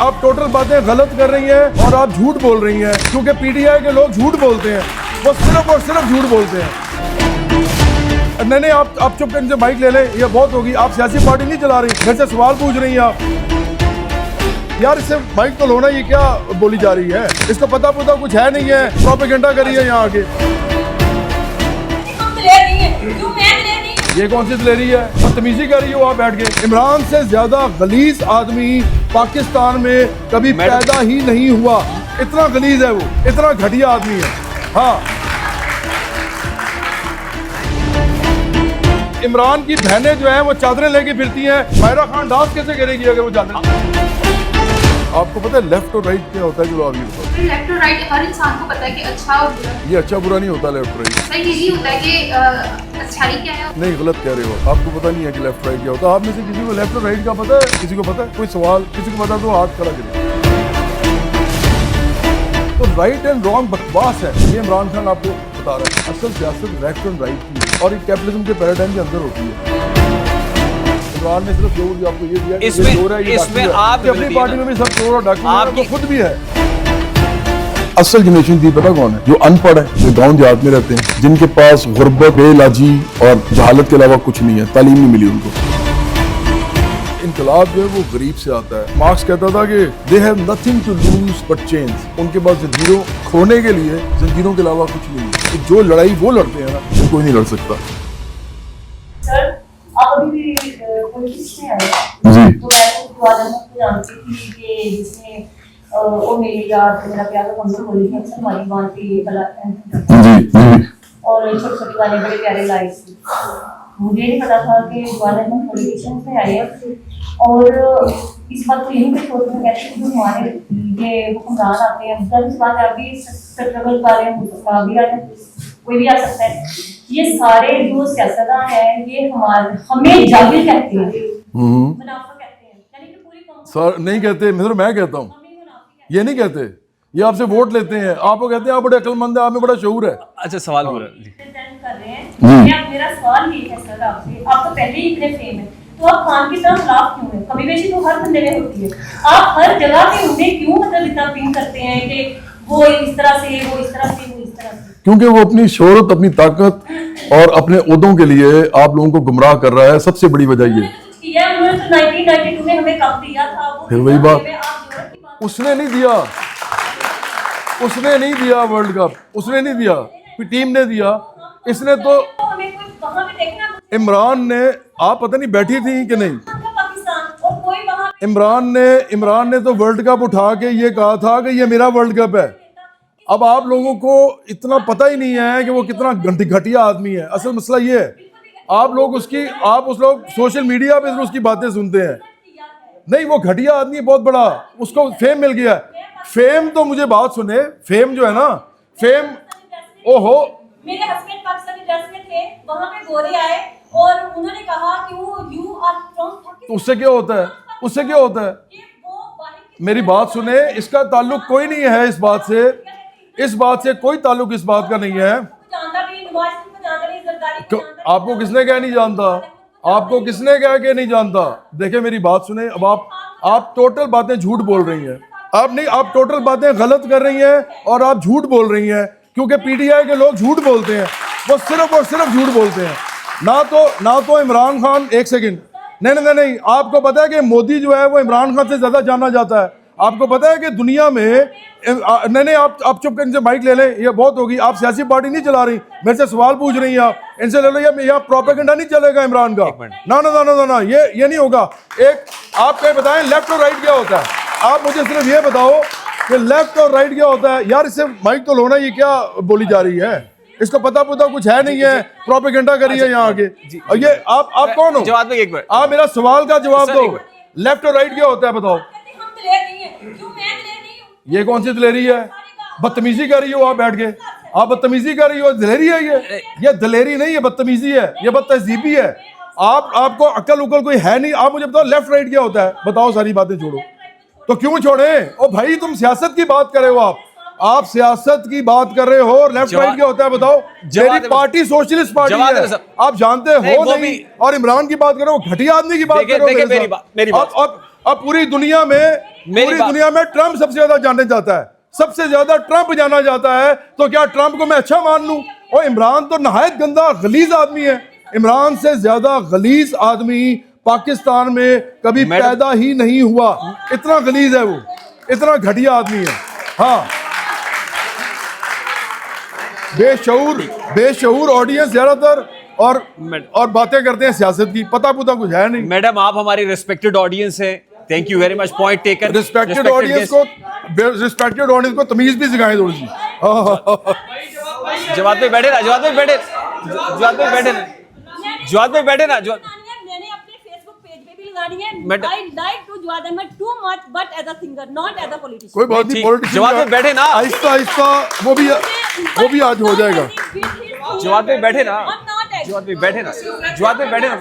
आप टोटल बातें गलत कर रही हैं और आप झूठ बोल रही हैं, क्योंकि पीटीआई के लोग झूठ बोलते हैं, वो सिर्फ और सिर्फ झूठ बोलते हैं। नहीं, आप चुप करके माइक ले लें, ये बहुत होगी। आप सियासी पार्टी नहीं चला रही, मेरे से सवाल पूछ रही हैं आप। यार इससे माइक तो लो ना, ये क्या बोली जा रही है? इसको पता कुछ है नहीं है, प्रोपेगेंडा करी है यहाँ आके। ये कौन सी दिलेरी है? बदतमीजी कर रही हो आप बैठ के। इमरान से ज्यादा गलीज आदमी पाकिस्तान में कभी पैदा ही नहीं हुआ। इतना गलीज है वो, इतना घटिया आदमी है। हाँ, इमरान की बहनें जो हैं वो चादरें लेके फिरती हैं। मायरा खान डांस कैसे करेगी अगर वो चादरें? आपको पता है लेफ्ट और राइट क्या होता है? जो आप ये बताओ। लेफ्ट और राइट हर इंसान को पता है कि अच्छा और बुरा। ये अच्छा बुरा नहीं होता लेफ्ट राइट। सही यही होता है कि अच्छाई क्या है। नहीं, गलत कह रहे हो। आपको पता नहीं है कि लेफ्ट राइट क्या होता है। आप में से किसी को लेफ्ट और राइट का पता है? किसी को पता है? कोई सवाल किसी को पता तो हाथ खड़ा करिए। तो राइट एंड रॉन्ग बकवास है, ये इमरान खान आपको बता रहा है। असल सियासत लेफ्ट एंड राइट की है और एक कैपिटलिज्म के पैराडाइम के अंदर होती है। इमरान ने सिर्फ जोर आपको ये दिया, इसमें आप अपनी पार्टी में भी सब चोर और डाकू आपको खुद भी है। असल जनरेशन थी पता कौन है? जो अनपढ़ है, जो गांव देहात में रहते हैं, जिनके पास गुर्बत, बेइलाजी और जहालत के अलावा कुछ नहीं है, तालीम नहीं मिली उनको। इनकलाब जो है वो गरीब से आता है। मार्क्स कहता था कि they have nothing to lose but change. उनके पास जंजीरों खोने के लिए जंजीरों के अलावा कुछ नहीं है। तो जो लड़ाई वो लड़ते हैं ना, वो कोई नहीं लड़ सकता। सर आप अभी भी पॉलिटिक्स में आए जी, तो मैं तो जानती थी कि जिसमें वो मेरी याद मेरा प्यार का मंदिर बोली थी अक्सर हमारी वहाँ की कला जी, और छोटे छोटे गाने बड़े प्यारे लाए थे। मुझे नहीं पता था कि ग्वालियर में पॉलिटिशियन से आए हैं और इस बात को यही मैं सोच में कहती हूँ जो हमारे ये हुक्मरान आते हैं, इस बात है अभी स्ट्रगल कर रहे हैं, अभी आते कोई भी आ सकता है। ये सारे जो सियासतदान हैं ये हमें जाहिल कहते हैं, मुनाफा कहते हैं, यानी कि पूरी सर नहीं कहते, मैं कहता हूँ ये नहीं कहते। ये आपसे वोट लेते हैं, आपको कहते हैं आप बड़े अक्लमंद है, आप में बड़ा शऊर है। अच्छा सवाल पूरा कर रहे हैं। मेरा सवाल ये है सर आपसे, आप तो पहले ही इतने फेम है तो आप खान की तरह खिलाफ क्यों है? कभी बेशी तो हर बंदे में होती है, आप हर जगह पे उन्हें क्यों मतलब इतना पिंग करते हैं कि वो इस तरह से, वो इस तरह से, वो इस तरह से? क्योंकि वो अपनी शोहरत, अपनी ताकत और अपने ओहदों के लिए आप लोगों को गुमराह कर रहा है। सबसे बड़ी वजह ये उन्होंने तो 1992 में हमें कप दिया था, वो फिर वही बात उसने नहीं दिया, उसने नहीं दिया वर्ल्ड कप, उसने नहीं दिया, टीम ने दिया। इसने तो इमरान ने, आप पता नहीं बैठी थी कि नहीं, इमरान ने तो वर्ल्ड कप उठा के ये कहा था कि ये मेरा वर्ल्ड कप है। अब आप लोगों को इतना पता ही नहीं है कि वो कितना घटिया आदमी है। असल मसला ये है, आप उस लोग सोशल मीडिया पे उसकी बातें सुनते हैं। नहीं, वो घटिया आदमी बहुत बड़ा, उसको फेम मिल गया। फेम तो मुझे बात सुने, फेम जो है ना, फेम ओहो, मेरे हस्बैंड पाकिस्तानी ड्रेस में थे, वहां पे गोरे आए और उन्होंने कहा कि वो यू आर फ्रॉम पाकिस्तान। उससे क्या होता है? उससे क्या होता है? मेरी बात सुने, इसका ताल्लुक कोई नहीं है इस बात से, इस बात से कोई ताल्लुक इस बात का नहीं है। आपको किसने कहा नहीं जानता? आपको किसने कहा कि नहीं जानता? देखिए मेरी बात सुने, अब आप टोटल बातें झूठ बोल रही हैं। आप टोटल बातें गलत कर रही हैं और आप झूठ बोल रही हैं, क्योंकि पीटीआई के लोग झूठ बोलते हैं, वो सिर्फ और सिर्फ झूठ बोलते हैं। ना तो इमरान खान, एक सेकंड, नहीं, आपको पता है कि मोदी जो है वो इमरान खान से ज्यादा जाना जाता है। आपको पता है कि दुनिया में नहीं, आप चुप करके माइक ले लें, ये बहुत होगी। आप सियासी पार्टी नहीं चला रही, मेरे से सवाल पूछ रही हैं आप, इनसे ले लो। ये प्रोपेगेंडा नहीं चलेगा इमरान का। ना, ये नहीं होगा। एक आप कहीं बताएं लेफ्ट और राइट क्या होता है? आप मुझे सिर्फ ये बताओ कि लेफ्ट और राइट क्या होता है। यार इससे माइक तो लो ना, ये क्या बोली जा रही है? इसको पता कुछ है नहीं है, प्रोपेगेंडा करी है यहाँ आगे। और ये आप कौन हो? जवाब में एक बार आप मेरा सवाल का जवाब दो। लेफ्ट और राइट क्या होता है बताओ? ये कौन सी दिलेरी है? बदतमीजी कर रही हो आप बैठ के, आप बदतमीजी कर रही हो। दिलेरी है ये दिलेरी नहीं है, बदतमीजी है, ये बदतहजीबी है। आपको अक्ल उकल कोई है नहीं। आप मुझे बताओ लेफ्ट राइट क्या होता है? बताओ, सारी बातें छोड़ो। तो क्यों छोड़े? ओ भाई, तुम सियासत की बात कर रहे हो, आप सियासत की बात कर रहे हो। लेफ्ट राइट क्या होता है बताओ? मेरी पार्टी सोशलिस्ट पार्टी है, आप जानते हो नहीं। और इमरान की बात करो, घटिया आदमी की बात करो। अब पूरी दुनिया में ट्रंप सबसे ज्यादा जाने जाता है, सबसे ज्यादा ट्रंप जाना जाता है। तो क्या ट्रंप को मैं अच्छा मान लूं? और इमरान तो नहायत गंदा गलीज आदमी है। इमरान से ज्यादा गलीज आदमी पाकिस्तान में कभी पैदा ही नहीं हुआ। इतना गलीज है वो, इतना घटिया आदमी है। हाँ, बेशऊर ऑडियंस ज्यादातर और बातें करते हैं सियासत की, पता कुछ है नहीं। मैडम आप हमारी रिस्पेक्टेड ऑडियंस है, thank you very much, point taken. Respected audience को तमीज भी सिखाएं थोड़ी सी। जवाब पे बैठे ना, जवाब पे बैठे ना। मैंने अपने फेसबुक पेज पे भी लगानी है। Madam- I like to Jawad Ahmed too much, but as a singer, not as a politician. कोई बात नहीं, ठीक, पॉलिटिशियन जवाब पे बैठे ना। आहिस्ता आहिस्ता वो भी आज हो जाएगा। जवाब पे बैठे ना, I'm not angry. जवाब पे बैठे ना।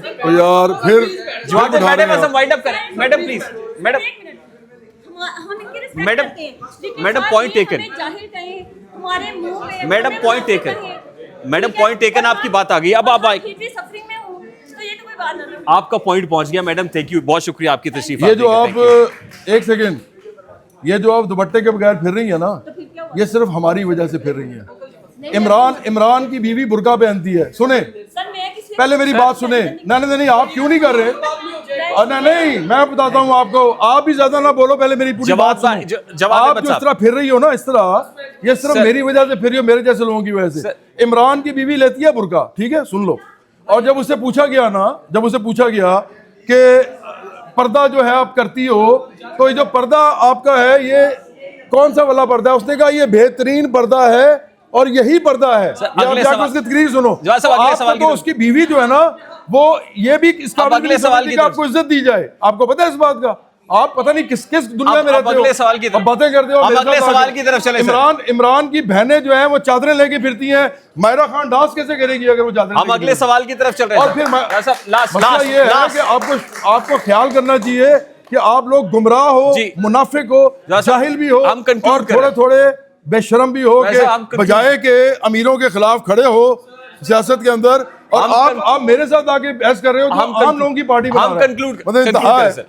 तो यार फिर जवाब पे उठा बैठे, रहे हैं बस हम आप। वाइंड अप करें। मैडम प्लीज, मैडम एक मिनट। हम इनकी respect मैडम- करते हैं। लेकिन मैडम, साथ point ही taken। हमें जाहिल कहें, हमारे मुंह पे मैडम हमें पॉइंट माफ टेकन, करें। मैडम पॉइंट टेकन, आपकी बात आ गई। अब आप आए, फिर भी suffering में हूँ, तो ये तो कोई बात नहीं। आपका पॉइंट पहुंच गया। मैडम थैंक यू, बहुत शुक्रिया आपकी तशरीफ। ये जो आप एक सेकेंड, ये जो आप दुपट्टे के बगैर फिर रही है ना, ये सिर्फ हमारी वजह से फिर रही है। इमरान की बीवी बुर्का पहनती है। सुने, सर मैं किसी पहले मेरी बात सुने। नहीं, आप क्यों नहीं कर रहे? नहीं, मैं बताता हूँ आपको, आप भी ज्यादा ना बोलो, पहले मेरी पूरी बात सुनो। आप जो इस तरह फिर रही हो ना, इस तरह, ये सिर्फ मेरी वजह से फिर रही हो, मेरे जैसे लोगों की वजह से। इमरान की बीवी लेती है बुर्का, ठीक है, सुन लो। और जब उससे पूछा गया कि पर्दा जो है आप करती हो, तो ये जो पर्दा आपका है ये कौन सा वाला पर्दा है? उसने कहा ये बेहतरीन पर्दा है और यही पर्दा है। अगले जाकर उसकी तकरीर सुनो। अगले सवाल तो उसकी बीवी जो है ना, वो ये भी इस काबिल अगले सवाल की आपको इज्जत दी जाए। आपको पता है इस बात का? आप पता नहीं किस दुनिया में रहते हो। अगले सवाल की तरफ, बातें करते हो। अब अगले सवाल की तरफ चले। इमरान की बहनें जो हैं वो चादरें लेके फिरती हैं। मायरा खान डांस कैसे करेगी अगर वो चादरें? हम अगले सवाल की तरफ चल रहे हैं। और फिर मसला ये है कि आपको ख्याल करना चाहिए कि आप लोग गुमराह हो, मुनाफिक हो, जाहिल भी हो, और थोड़े बेशरम भी हो कि बजाय के अमीरों के खिलाफ खड़े हो सियासत के अंदर, और आप मेरे साथ आके बहस कर रहे हो। आम लोगों की पार्टी बना रहे हैं। मतलब इंतहा है। सर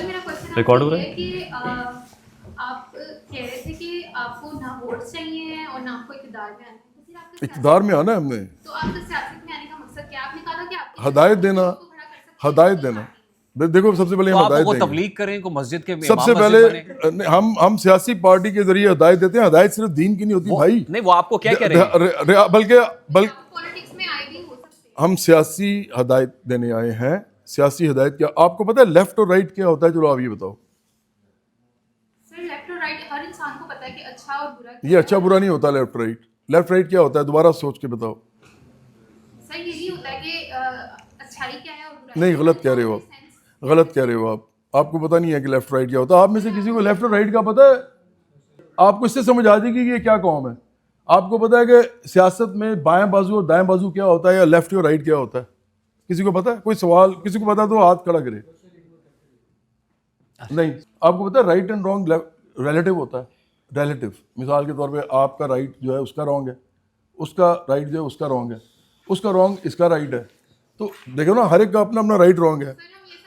मेरा क्वेश्चन रिकॉर्ड हो रहा है? कि आप कह रहे थे कि आपको ना वोट चाहिए और ना आपको इक़्तिदार में आना है। तो फिर आपका इक़्तिदार में आना है हमने, तो आपका सियासत में आने का मकसद क्या? आपने कहा था कि आप हदायत देना। देखो, सबसे पहले हम हदायत देंगे। तबलीग करें को मस्जिद के सबसे पहले हम सियासी पार्टी के जरिए हदायत देते हैं। हदायत सिर्फ दीन की नहीं होती भाई। नहीं, वो आपको क्या कह रहे हैं? बल्कि पॉलिटिक्स में आए भी हो सकते हैं। हम सियासी हदायत देने आए हैं। सियासी हदायत क्या, आपको पता है लेफ्ट और राइट क्या होता है? चलो आप ये बताओ। सर लेफ्ट और राइट हर इंसान को पता है कि अच्छा और बुरा क्या ये अच्छा बुरा नहीं होता। लेफ्ट राइट क्या होता है? दोबारा सोच के बताओ। सर ये नहीं होता कि अच्छाई क्या है और बुराई नहीं, गलत कह रहे हो आप, गलत कह रहे हो आप। आपको पता नहीं है कि लेफ्ट राइट क्या होता है। आप में से किसी को लेफ्ट और राइट का पता है? आपको इससे समझ आ जाएगी कि ये क्या कौम है। आपको पता है कि सियासत में बाएं बाजू और दाएं बाजू क्या होता है, या लेफ्ट और राइट क्या होता है? किसी को पता है? कोई सवाल किसी को पता है तो हाथ खड़ा करे। नहीं, आपको पता है राइट एंड रॉन्ग रिलेटिव होता है। रिलेटिव, मिसाल के तौर पे आपका राइट जो है उसका रॉन्ग है, उसका राइट जो है उसका रॉन्ग है, उसका रॉन्ग इसका राइट है। तो देखो ना, हर एक का अपना अपना राइट रॉन्ग है।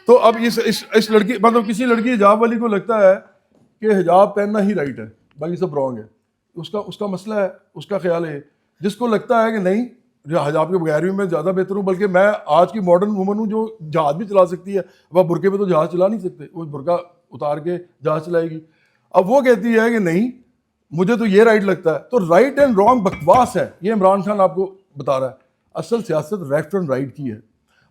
तो अब इस लड़की, मतलब किसी लड़की हिजाब वाली को लगता है कि हिजाब पहनना ही राइट है, बाकी सब रॉन्ग है। उसका मसला है, उसका ख्याल है। जिसको लगता है कि नहीं, हिजाब के बगैर भी मैं ज़्यादा बेहतर हूँ, बल्कि मैं आज की मॉडर्न वुमन हूँ जो जहाज़ भी चला सकती है। वह बुरके पे तो जहाज़ चला नहीं सकते, वो बुरका उतार के जहाज़ चलाएगी। अब वो कहती है कि नहीं, मुझे तो ये राइट लगता है। तो राइट एंड रॉन्ग बकवास है, ये इमरान खान आपको बता रहा है। असल सियासत लेफ्ट एंड राइट की है,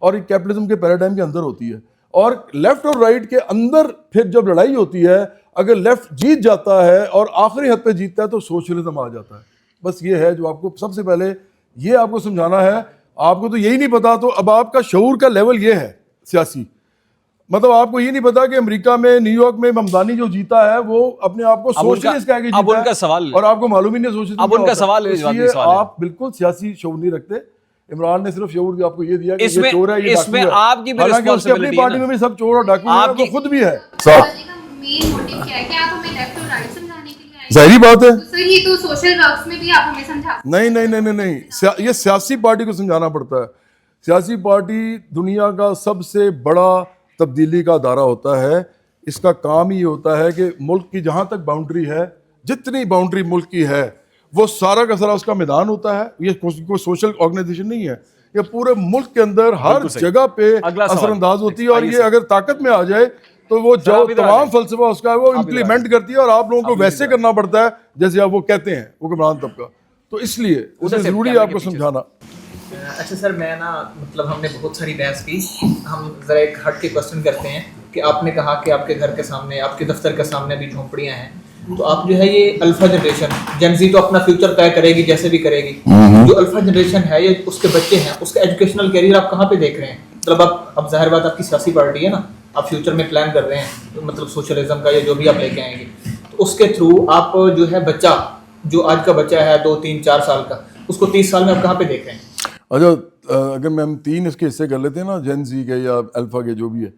और एक कैपिटलिज्म के पैराडाइम के अंदर होती है। और लेफ्ट और राइट के अंदर फिर जब लड़ाई होती है, अगर लेफ्ट जीत जाता है और आखिरी हद पे जीतता है तो सोशलिज्म आ जाता है। बस ये है जो आपको सबसे पहले ये आपको समझाना है। आपको तो यही नहीं पता, तो अब आपका शऊर का लेवल ये है सियासी, मतलब आपको ये नहीं पता कि अमेरिका में, न्यूयॉर्क में ममदानी जो जीता है वो अपने आप को सोशलिस्ट कह के जीता है। अब उनका सवाल, और आपको मालूम ही नहीं सोशलिस्ट। अब उनका सवाल है, आप बिल्कुल सियासी शऊर नहीं रखते। इमरान ने सिर्फ शऊर आपको ये दिया कि ये चोर है, ये इसमें डाकू है। आपकी भी हालांकि उसकी अपनी पार्टी में भी सब चोर और डाकू हैं, वो खुद भी है। मेन मोटिव क्या है कि आप हमें लेफ्ट और राइट समझाने के लिए आए हैं? जाहिर बात है। तो सर ये तो सोशल वर्क्स में भी आप हमें समझा। नहीं, ये सियासी पार्टी को समझाना पड़ता है। सियासी पार्टी दुनिया का सबसे बड़ा तब्दीली का अदारा होता है। इसका काम ही होता है कि मुल्क की जहाँ तक बाउंड्री है, जितनी बाउंड्री मुल्क की है, वो सारा का सारा उसका मैदान होता है। ये कोई सोशल ऑर्गेनाइजेशन नहीं है, ये पूरे मुल्क के अंदर हर जगह पे अगला सवाल। असरअंदाज होती है। और आइए ये अगर ताकत में आ जाए तो वो जो आप इधर आ तमाम जाइए। फलसफा उसका है वो इम्प्लीमेंट करती है, और आप लोगों को वैसे करना पड़ता है जैसे आप वो कहते हैं हुक्मरान तबका। तो इसलिए उसे से जरूरी है कैमरे आपको के पीछे समझाना। अच्छा सर, मैं ना मतलब हमने बहुत सारी बहस की, हम ज़रा एक हट के क्वेश्चन करते हैं कि आपने कहा कि आपके घर के सामने, आपके दफ्तर के सामने भी झोंपड़ियाँ हैं, तो आप जो है ये अल्फा जनरेशन, जेनजी तो अपना फ्यूचर तय करेगी जैसे भी करेगी, जो अल्फा जनरेशन है ये उसके बच्चे हैं, उसका एजुकेशनल कैरियर आप कहाँ पे देख रहे हैं? मतलब आप, अब जाहिर बात आपकी सियासी पार्टी है ना, आप फ्यूचर में प्लान कर रहे हैं तो मतलब सोशलिज्म का या जो भी आप लेके आएंगे, तो उसके थ्रू आप जो है बच्चा, जो आज का बच्चा है 2, 3, 4 साल का, उसको 30 साल में आप कहाँ पे देख रहे हैं? अच्छा, अगर मैं हम 3 इसके हिस्से कर लेते हैं ना, जेन जी के या अल्फा के जो भी है,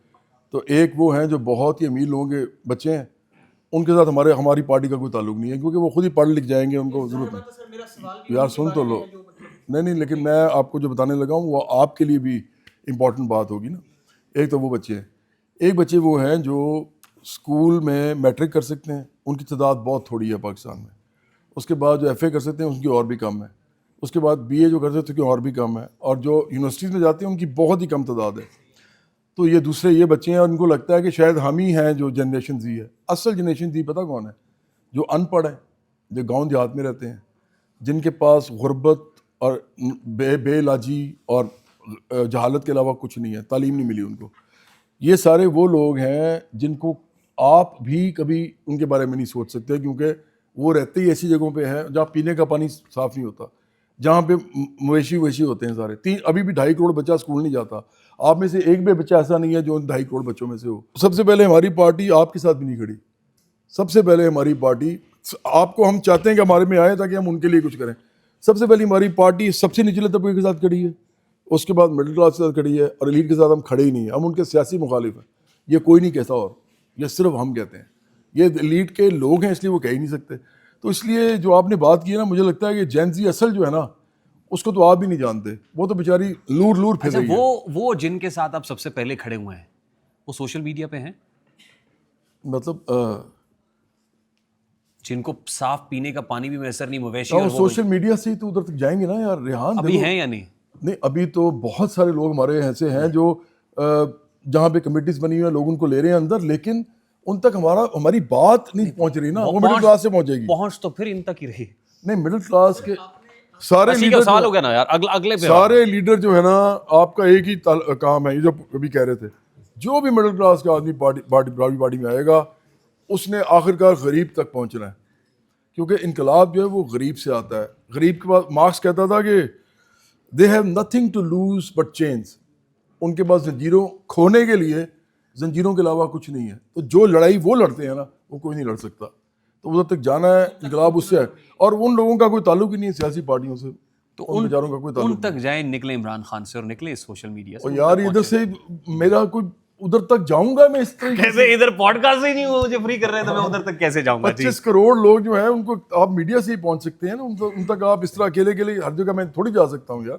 तो एक वो हैं जो बहुत ही अमीर लोगों के बच्चे हैं, उनके साथ हमारी पार्टी का कोई ताल्लुक नहीं है, क्योंकि वो खुद ही पढ़ लिख जाएंगे, उनको जरूरत नहीं। यार सुन तो लो, नहीं, लेकिन मैं आपको जो बताने लगा हूँ वो आपके लिए भी इम्पोर्टेंट बात होगी ना। एक तो वो बच्चे हैं, एक बच्चे वो हैं जो स्कूल में मैट्रिक कर सकते हैं, उनकी तादाद बहुत थोड़ी है पाकिस्तान में। उसके बाद जो FA कर सकते हैं उनकी और भी कम है। उसके बाद BA जो कर सकते हैं उनकी और भी कम है, और जो यूनिवर्सिटीज़ में जाते हैं उनकी बहुत ही कम तादाद है। तो ये दूसरे ये बच्चे हैं, और उनको लगता है कि शायद हम ही हैं जो जनरेशन Z है। असल जनरेशन Z पता कौन है? जो अनपढ़ है, जो गांव देहात में रहते हैं, जिनके पास गुर्बत और बेइलाजी और जहालत के अलावा कुछ नहीं है, तालीम नहीं मिली उनको। ये सारे वो लोग हैं जिनको आप भी कभी उनके बारे में नहीं सोच सकते, क्योंकि वो रहते ही ऐसी जगहों पे हैं जहाँ पीने का पानी साफ़ नहीं होता, जहाँ पे मवेशी होते हैं सारे। अभी भी 2.5 करोड़ बच्चा स्कूल नहीं जाता। आप में से एक भी बच्चा ऐसा नहीं है जो उन 2.5 करोड़ बच्चों में से हो। सबसे पहले हमारी पार्टी आपके साथ भी नहीं खड़ी। सबसे पहले हमारी पार्टी, आपको हम चाहते हैं कि हमारे में आए ताकि हम उनके लिए कुछ करें। सबसे पहले हमारी पार्टी सबसे निचले तबके के साथ खड़ी है, उसके बाद मिडिल क्लास के साथ खड़ी है, और एलीट के साथ हम खड़े ही नहीं हैं। हम उनके सियासी मुखालिफ हैं, ये कोई नहीं कहता, और ये सिर्फ हम कहते हैं। ये एलीट के लोग हैं इसलिए वो कह ही नहीं सकते। तो इसलिए जो आपने बात की है ना, मुझे लगता है कि जेन जी असल जो है ना, उसको तो आप भी नहीं जानते। वो तो बेचारी लूर फिर अच्छा, रही है। वो जिनके साथ आप सबसे पहले खड़े हुए हैं वो सोशल मीडिया पे हैं, मतलब जिनको साफ पीने का पानी भी मैसर नहीं, मवेशी और वो सोशल मीडिया से ही तो उधर तक जाएंगे ना यार। रेहान अभी देखो, हैं या नहीं? नहीं, अभी तो बहुत सारे लोग हमारे ऐसे हैं जो जहाँ पे कमेटीज बनी हुई है, लोग उनको ले रहे हैं अंदर, लेकिन उन तक हमारी बात नहीं पहुंच रही ना। वो मिडिल क्लास से पहुंचेगी। पहुंच तो फिर इन तक ही रही। नहीं, मिडिल क्लास के सारे अस्सी का लीडर साल हो गया ना यार, अगले पे सारे लीडर जो है ना, आपका एक ही काम है, ये जो अभी कह रहे थे, जो भी मिडिल क्लास का आदमी पार्टी में आएगा, उसने आखिरकार गरीब तक पहुंचना है, क्योंकि इनकलाब जो है वो गरीब से आता है। गरीब के बाद मार्क्स कहता था कि they have nothing to lose but change. उनके पास जंजीरों खोने के लिए जंजीरों के अलावा कुछ नहीं है। तो जो लड़ाई वो लड़ते हैं ना, वो कोई नहीं लड़ सकता। तो उधर तक जाना है, इनकलाब उससे है। और उन लोगों का कोई ताल्लुक ही नहीं है सियासी पार्टियों से, तो उन बेचारों का कोई उन ताल्लुक तक जाए, निकले इमरान खान से और निकले सोशल मीडिया से। और यार इधर से मेरा कोई उधर तक जाऊंगा मैं इस तरीके कैसे? इधर पॉडकास्ट ही नहीं हो, मुझे फ्री कर रहे हैं, तो मैं उधर तक कैसे जाऊंगा? 25 करोड़ लोग जो हैं उनको आप मीडिया से ही पहुंच सकते हैं ना। उन तक आप इस तरह अकेले हर जगह मैं थोड़ी जा सकता हूँ यार।